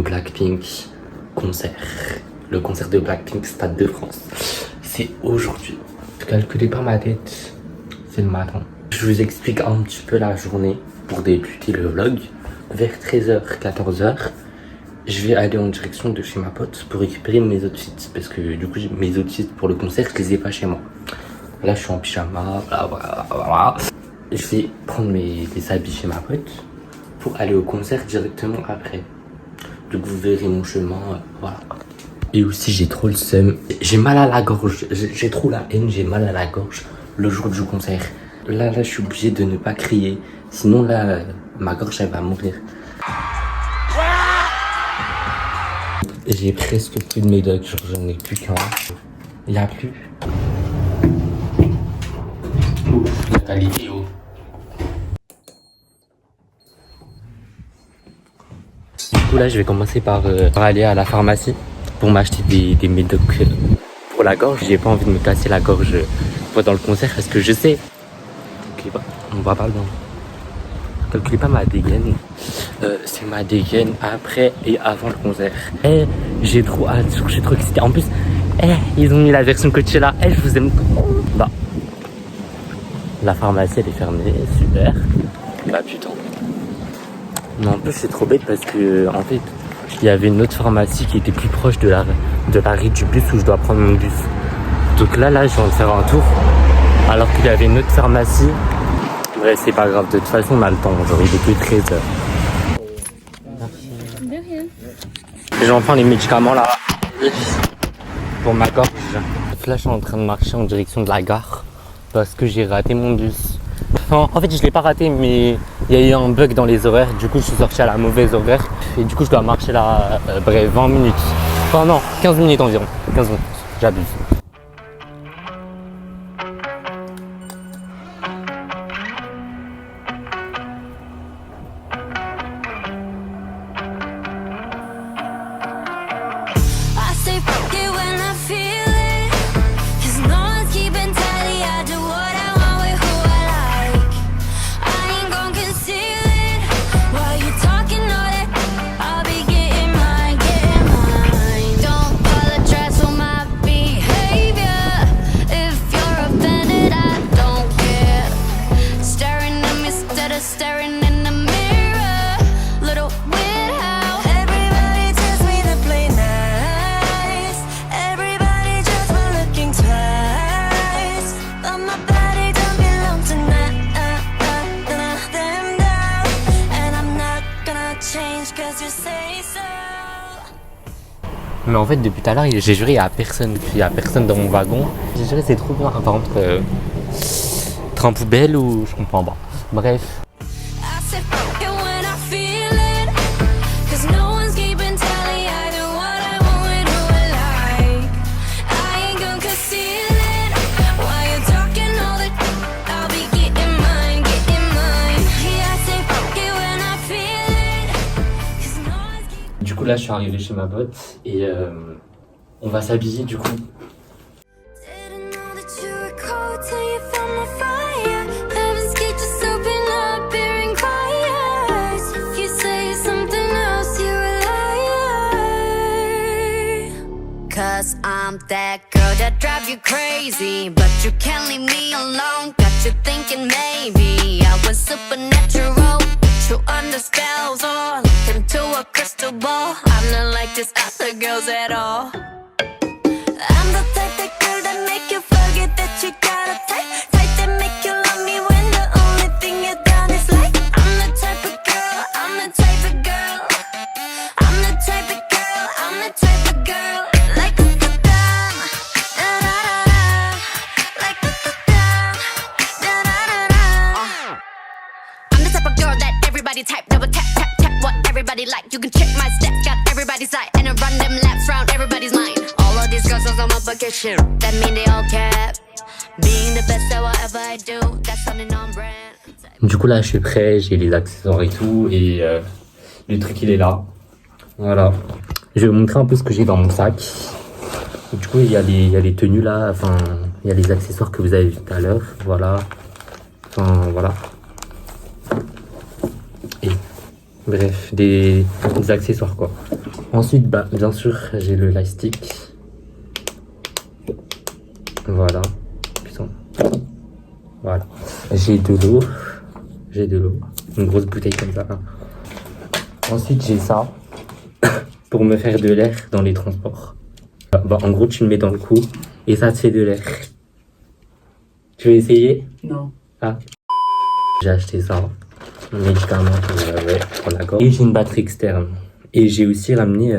Blackpink concert. Le concert de Blackpink Stade de France. C'est aujourd'hui. Calculez pas ma tête. C'est le matin. Je vous explique un petit peu la journée pour débuter le vlog. Vers 13h, 14h, je vais aller en direction de chez ma pote pour récupérer mes outfits. Parce que du coup, mes outfits pour le concert, je les ai pas chez moi. Là, je suis en pyjama, voilà. Je vais prendre mes habits chez ma pote pour aller au concert directement après. Du coup, vous verrez mon chemin, voilà. Et aussi, j'ai trop le seum. J'ai mal à la gorge, j'ai trop la haine, j'ai mal à la gorge le jour du concert. Là, je suis obligé de ne pas crier. Sinon, là, ma gorge, elle va mourir. J'ai presque plus de médocs, genre j'en ai plus qu'un. Il n'y a plus. Ouf, la qualité, oh. Du coup, là, je vais commencer par aller à la pharmacie pour m'acheter des médocs pour la gorge. J'ai pas envie de me casser la gorge pendant le concert parce que je sais. On va pas loin. Calculez pas ma dégaine. C'est ma dégaine après et avant le concert. J'ai trop hâte, j'ai trop excité. En plus, ils ont mis la version Coachella. Je vous aime. Bah, la pharmacie elle est fermée, super. Bah putain. Mais en plus c'est trop bête parce que en fait, il y avait une autre pharmacie qui était plus proche de l'arrêt du bus où je dois prendre mon bus. Donc là, je viens de faire un tour. Alors qu'il y avait une autre pharmacie. Ouais, c'est pas grave, de toute façon on a le temps, genre il est que 13h. De rien. J'en prends les médicaments là pour ma gorge. Là je suis en train de marcher en direction de la gare parce que j'ai raté mon bus. Enfin, en fait je l'ai pas raté mais il y a eu un bug dans les horaires, du coup je suis sorti à la mauvaise horaire et du coup je dois marcher là, bref 20 minutes. Enfin non, 15 minutes environ, 15 minutes, j'abuse. Mais en fait depuis tout à l'heure j'ai juré à personne, il y a personne dans mon wagon. J'ai juré c'est trop bien. Par contre, train poubelle ou je comprends pas. Bref. Du coup là je suis arrivé chez ma pote et on va s'habiller du coup. Cause I'm that girl that drive you crazy, but you can't leave me alone. Got you thinking maybe I was supernatural, put you under spells or look into a crystal ball. I'm not like these other girls at all. I'm the type of girl that make you forget that you got a type that make you love me when the only thing you done is like. I'm the type of girl, I'm the type of girl, I'm the type of girl, I'm the type of girl. Type double tap tap tap what everybody like. You can check my steps, got everybody's eye, and I run them laps round everybody's mind. All of these girls on my bucket shit, that mean they all cap. Being the best at whatever I do, that's something on brand. Du coup là je suis prêt, j'ai les accessoires et tout et le truc il est là. Voilà. Je vais vous montrer un peu ce que j'ai dans mon sac. Du coup il y a les tenues là, enfin il y a les accessoires que vous avez vu tout à l'heure. Voilà. Enfin voilà. Et Bref, des accessoires quoi. Ensuite, bah, bien sûr, j'ai le lightstick. Voilà. Putain. Voilà. J'ai de l'eau. J'ai de l'eau. Une grosse bouteille comme ça. Ensuite, j'ai ça. Pour me faire de l'air dans les transports. Bah, en gros, tu le mets dans le cou. Et ça te fait de l'air. Tu veux essayer? Non. Ah. J'ai acheté ça. Un médicament pour la gorge. Et j'ai une batterie externe. Et j'ai aussi ramené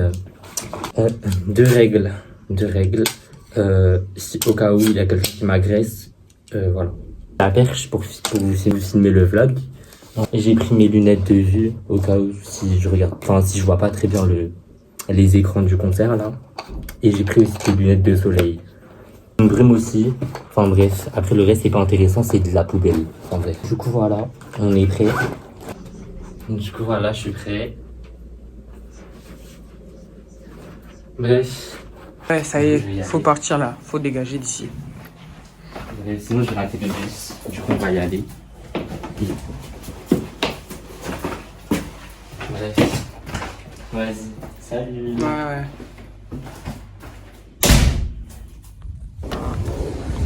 deux règles. Au cas où il y a quelqu'un qui m'agresse. Voilà. La perche pour filmer le vlog. Et j'ai pris mes lunettes de vue au cas où si je regarde, enfin si je vois pas très bien les écrans du concert là. Et j'ai pris aussi des lunettes de soleil. Une brume aussi. Enfin bref, après le reste c'est pas intéressant, c'est de la poubelle. Enfin bref. Du coup voilà, on est prêt. Du coup voilà, je suis prêt. Bref. Ouais, ça y est, faut partir là, faut dégager d'ici. Bref, sinon je vais rater le bus. Du coup on va y aller. Bref. Vas-y. Salut. Ouais.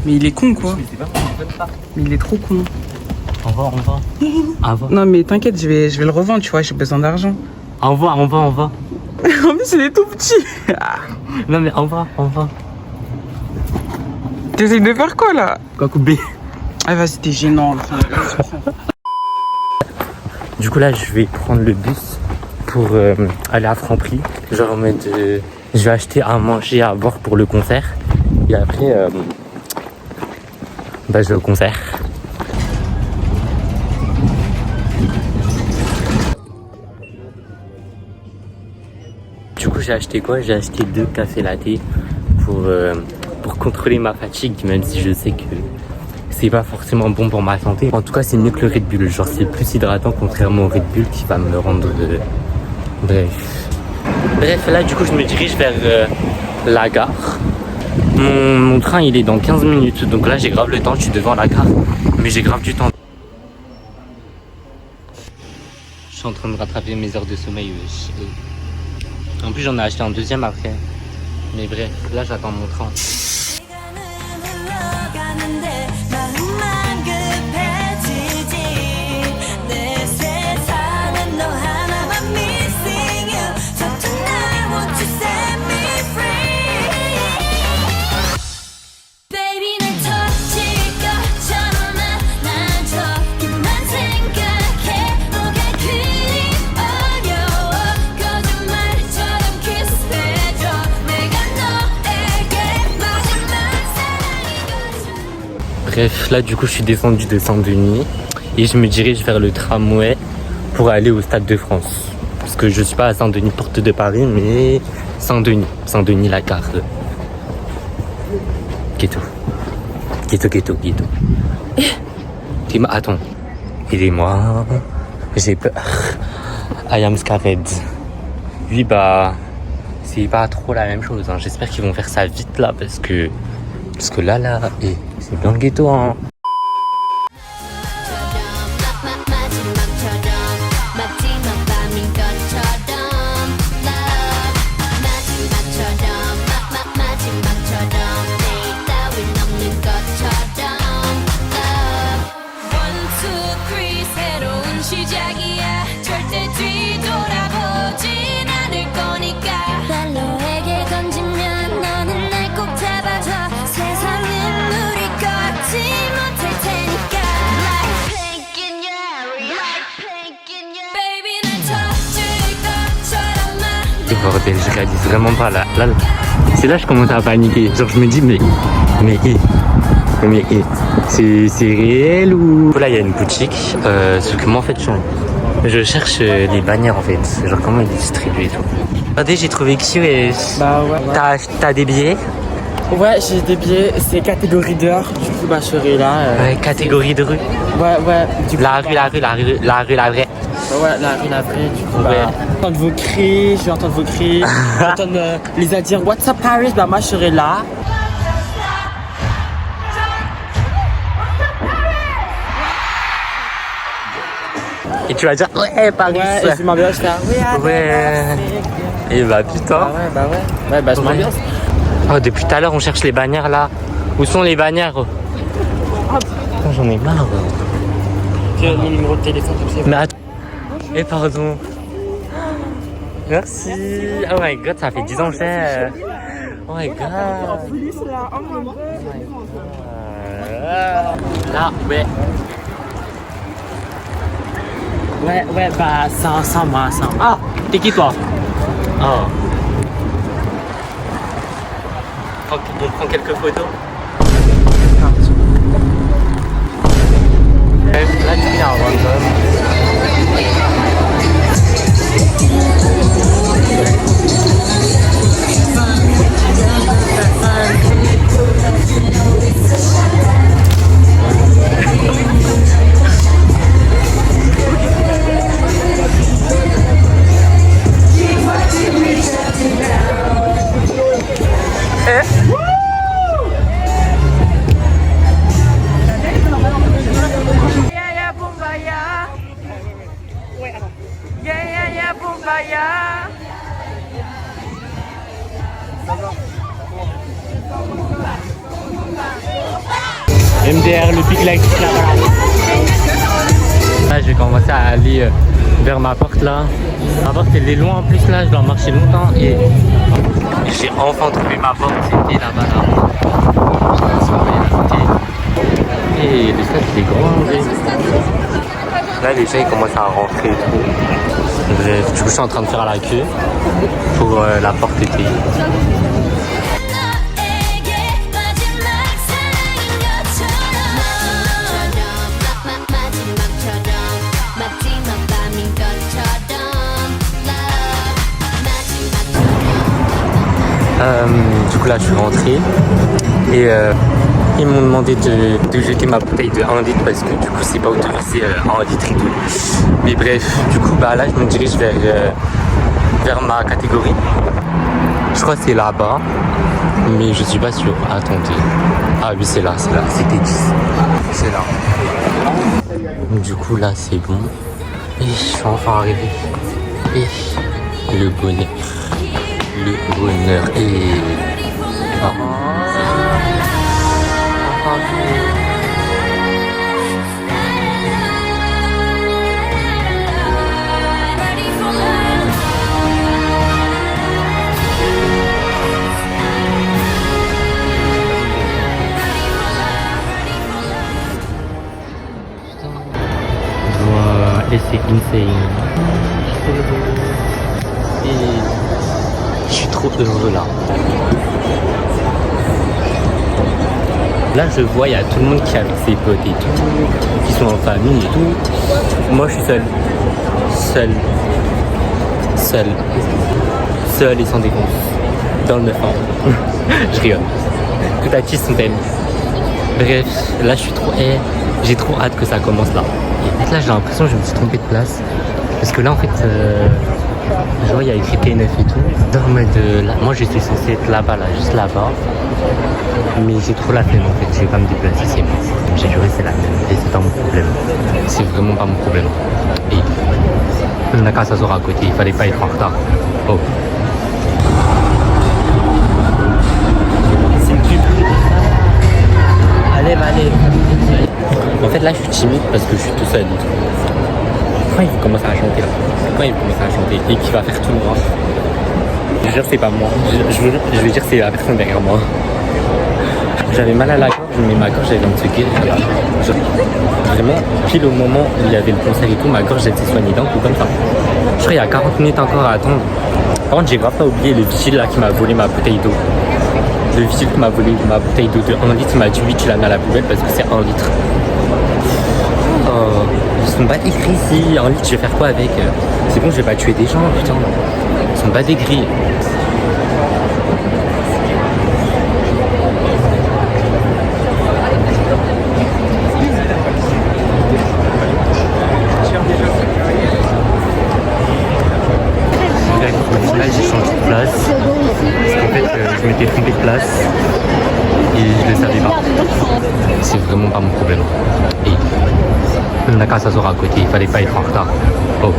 Mais il est con quoi. Mais il est trop con. Au revoir. Au revoir. Non mais t'inquiète, je vais le revendre, tu vois, j'ai besoin d'argent. Au revoir. En plus il est tout petit. Non mais au revoir. T'essayes de faire quoi là? Quoi couper? Ah vas-y, t'es gênant là. Du coup là je vais prendre le bus pour aller à Franprix. Genre en mode je vais acheter à manger, à boire pour le concert. Et après bah je vais au concert. Du coup j'ai acheté quoi? J'ai acheté 2 cafés latte pour contrôler ma fatigue, même si je sais que c'est pas forcément bon pour ma santé. En tout cas c'est mieux que le Red Bull, genre c'est plus hydratant contrairement au Red Bull qui va me rendre Bref là du coup je me dirige vers la gare. Mon train il est dans 15 minutes, donc là j'ai grave le temps, je suis devant la gare, mais j'ai grave du temps. Je suis en train de rattraper mes heures de sommeil. En plus j'en ai acheté un deuxième après. Mais bref, là j'attends mon train. Bref, là du coup je suis descendu de Saint-Denis et je me dirige vers le tramway pour aller au Stade de France. Parce que je suis pas à Saint-Denis, porte de Paris, mais Saint-Denis la gare. Ghetto. Attends, aidez-moi, j'ai peur. I am scared. Oui bah, c'est pas trop la même chose, hein. J'espère qu'ils vont faire ça vite là parce que là, c'est bien le ghetto hein. Bordel, je réalise vraiment pas là. C'est là que je commence à paniquer. Genre je me dis mais c'est réel ou... Là il y a une boutique, sauf que moi en fait je cherche les bannières en fait. Genre comment ils distribuent et tout. Regardez, j'ai trouvé Q et... Bah ouais. T'as des billets? Ouais, j'ai des billets, c'est catégorie d'heure. Du coup bah je serai là. Ouais, catégorie de rue. Ouais. Du coup, la vraie. Ouais, la vraie, du coup, Ouais. J'entends vos cris, j'entends les à dire What's up Paris, bah moi je serai là. Et tu vas dire ouais Paris. Ouais, et je m'ambiance, je fais oui, Ouais. Et bah putain. Bah ouais. Ouais, bah je m'ambiance. Oh, depuis tout à l'heure on cherche les bannières là. Où sont les bannières? Oh, j'en ai marre. Tu as mon numéro de téléphone comme ça. Mais attends. Et pardon. Merci. Oh my god, ça fait 10 ans que j'ai. Oh my god. Là, ouais. Ouais, bah sans moi. Ah, t'es qui toi? Oh. On prend quelques photos. Là, tu viens à random. MDR, le Big Like là-bas. Là, je vais commencer à aller vers ma porte là. Ma porte elle est loin en plus là, je dois marcher longtemps et j'ai enfin trouvé ma porte, c'était là-bas là. Et le stade il est grand. Là les gens ils commencent à rentrer et tout. Bref, du coup je suis en train de faire la queue pour la porte été. Du coup là je suis rentré et ils m'ont demandé de jeter ma bouteille de 1 litre parce que du coup c'est pas autorisé en 1 litre et tout. Mais bref, du coup bah là je me dirige vers ma catégorie. Je crois que c'est là-bas, mais je suis pas sûr. Attendez. Ah oui c'est là, c'était 10. C'est là. Du coup là c'est bon. Et je suis enfin arrivé. Et le bonheur. Le bonheur et... Et c'est insane. Et je suis trop heureux là. Là je vois il y a tout le monde qui est avec ses potes et tout, qui sont en famille et tout. Moi je suis seul et sans défense. Dans le 9 ans. Je rigole. Tout à qui sont elles. Bref, là je suis trop. J'ai trop hâte que ça commence là. Et là j'ai l'impression que je me suis trompé de place. Parce que là en fait je vois il y a écrit T9 et tout. Dans le mode là, moi je suis censé être là-bas, là, juste là-bas. Mais j'ai trop la flemme en fait, je vais pas me déplacer, c'est bon. J'ai juré c'est la flemme et c'est pas mon problème. C'est vraiment pas mon problème. Et on a qu'à s'asseoir à côté, il fallait pas être en retard. Oh. C'est le pub. Allez, allez. En fait là je suis timide parce que je suis tout seul. Quand il commence à chanter là, et qu'il va faire tout noir, je jure c'est pas moi, je vais dire c'est la personne derrière moi. J'avais mal à la gorge, mais ma gorge elle vient de se guérir. Vraiment, pile au moment où il y avait le concert et tout, ma gorge elle s'est soignée d'un coup comme ça. Je crois qu'il y a 40 minutes encore à attendre. Par contre j'ai grave pas oublié le vigile là qui m'a volé ma bouteille d'eau. Le vigile qui m'a volé ma bouteille d'eau de 1 litre, il m'a dit oui tu la mets à la poubelle parce que c'est 1 litre. Oh, ils sont pas des gris ici, 1 litre je vais faire quoi avec? C'est bon je vais pas tuer des gens putain. Ils sont pas des gris. Là j'ai changé de place parce qu'en fait je m'étais trompé de place et je le savais pas. C'est vraiment pas mon problème. Et on n'a qu'à s'asseoir à côté, il fallait pas être en retard. Oh.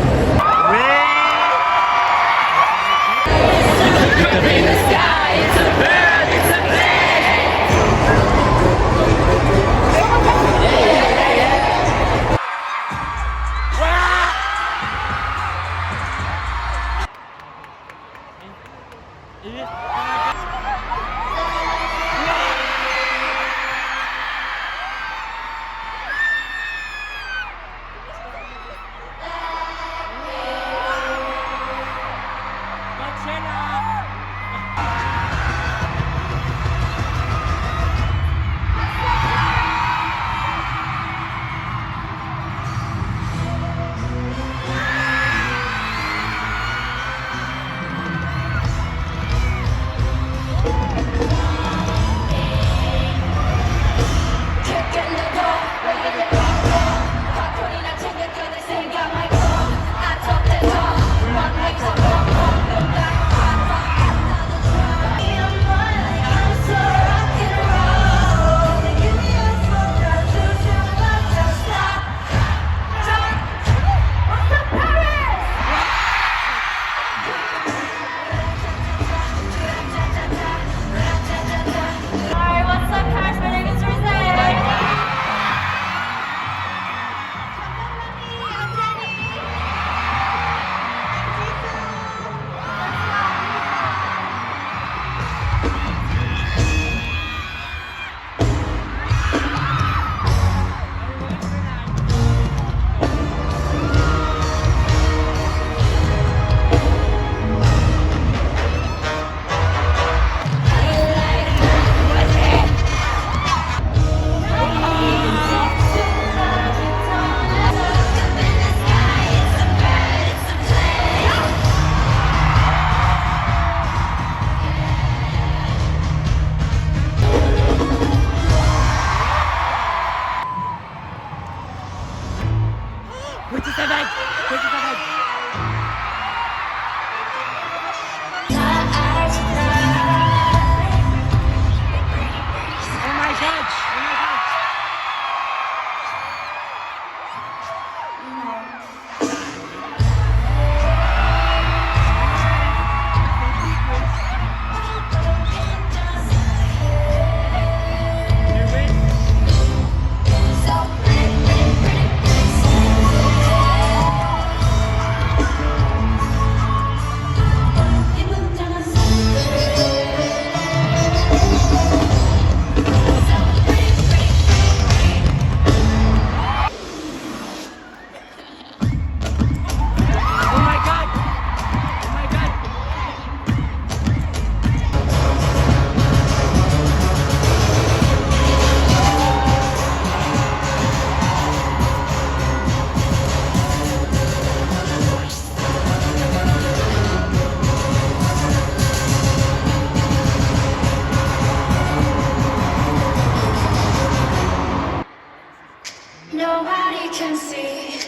Nobody can see.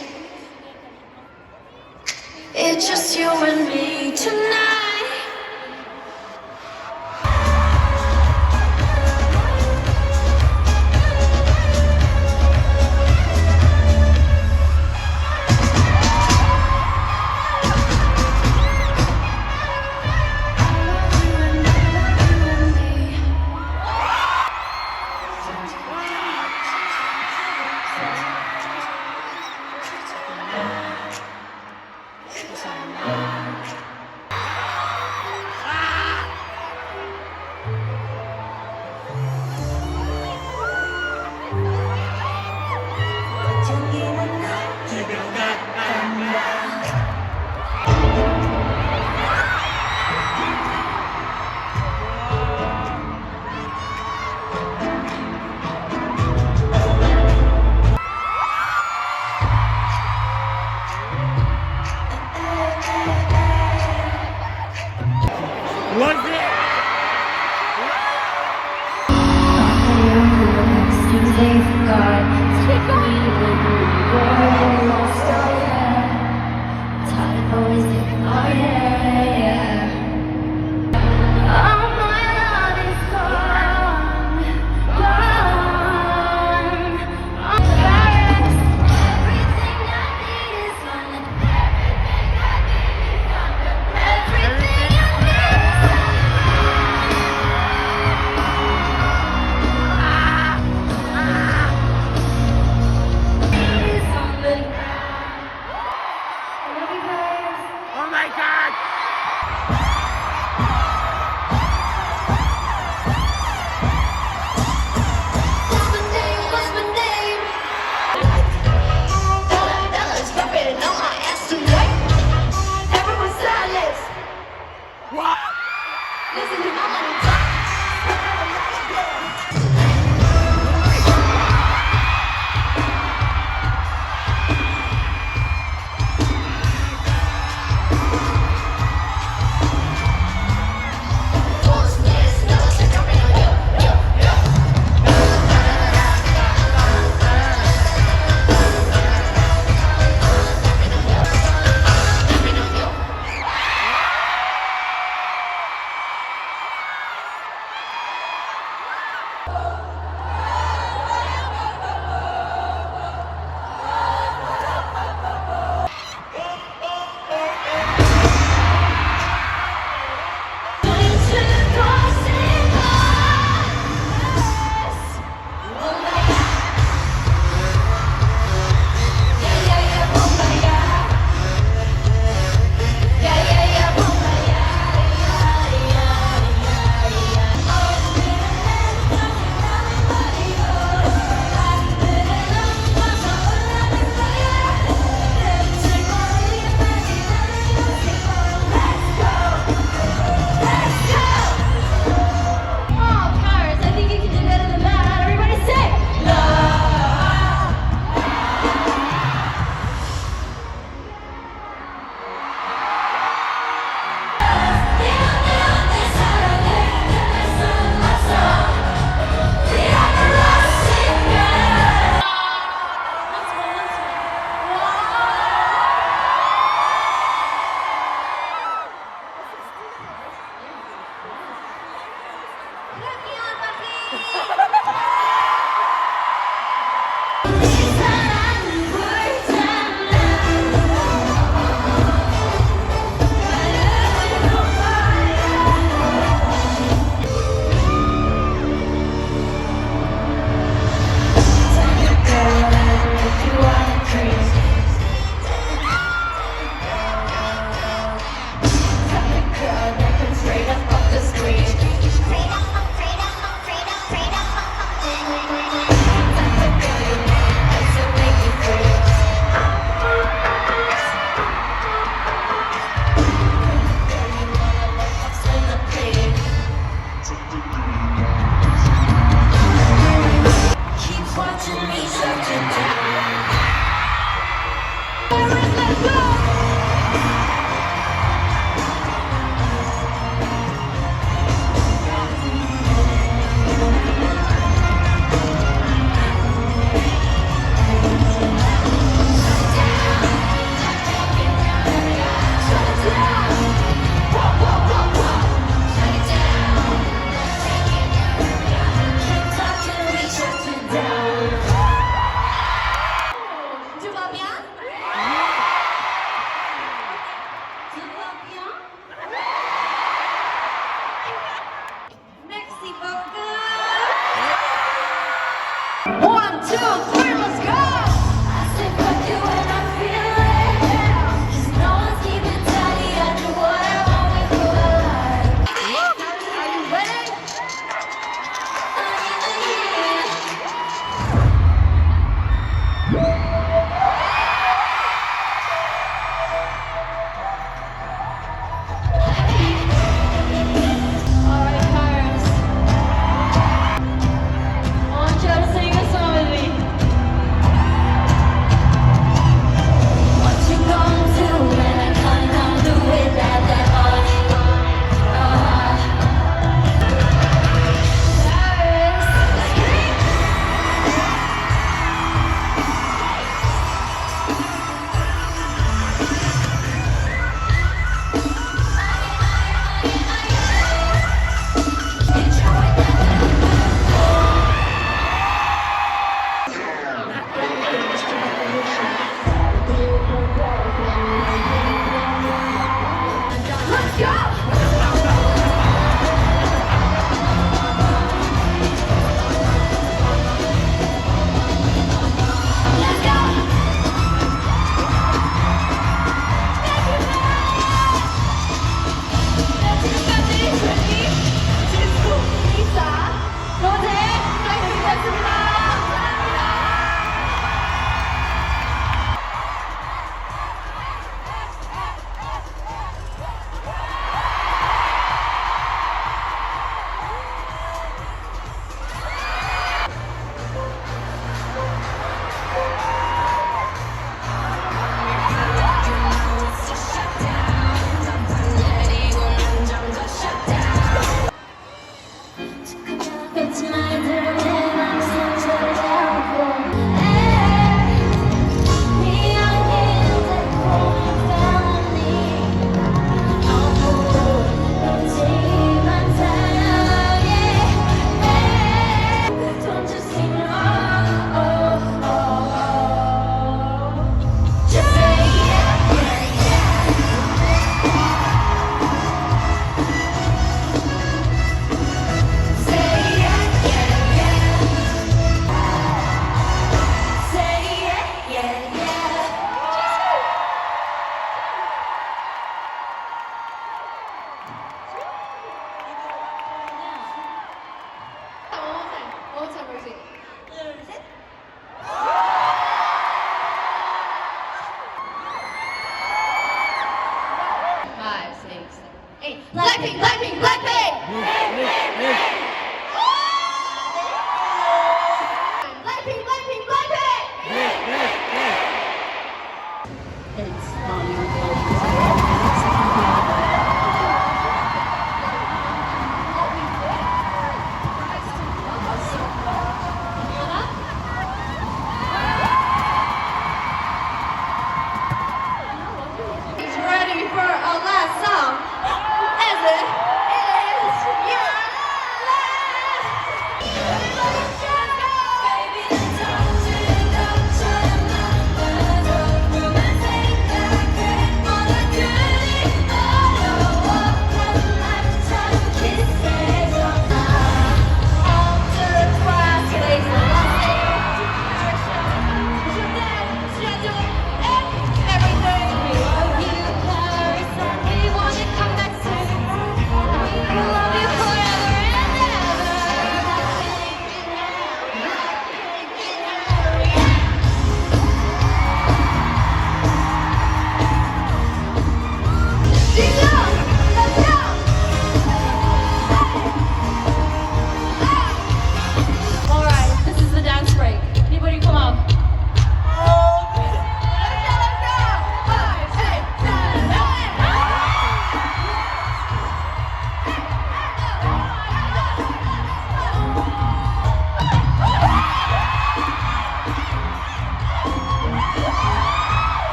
It's just you and me tonight.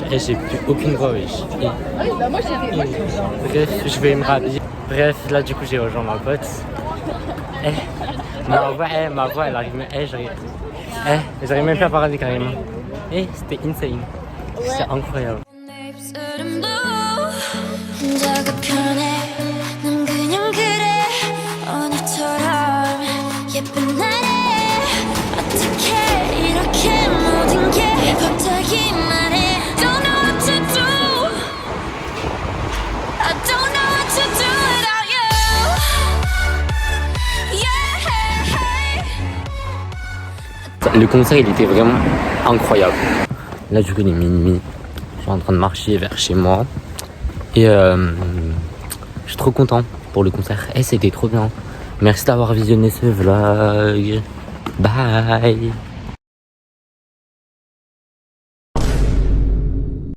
Et j'ai plus aucune voix, wesh. Bref, je vais me rhabiller. Bref, là du coup j'ai rejoint ma pote. Ma voix elle arrive même. J'arrive même plus à parler carrément. C'était insane. C'était incroyable. Le concert il était vraiment incroyable. Là du coup il est minuit. Je suis en train de marcher vers chez moi. Et je suis trop content pour le concert. C'était trop bien. Merci d'avoir visionné ce vlog. Bye.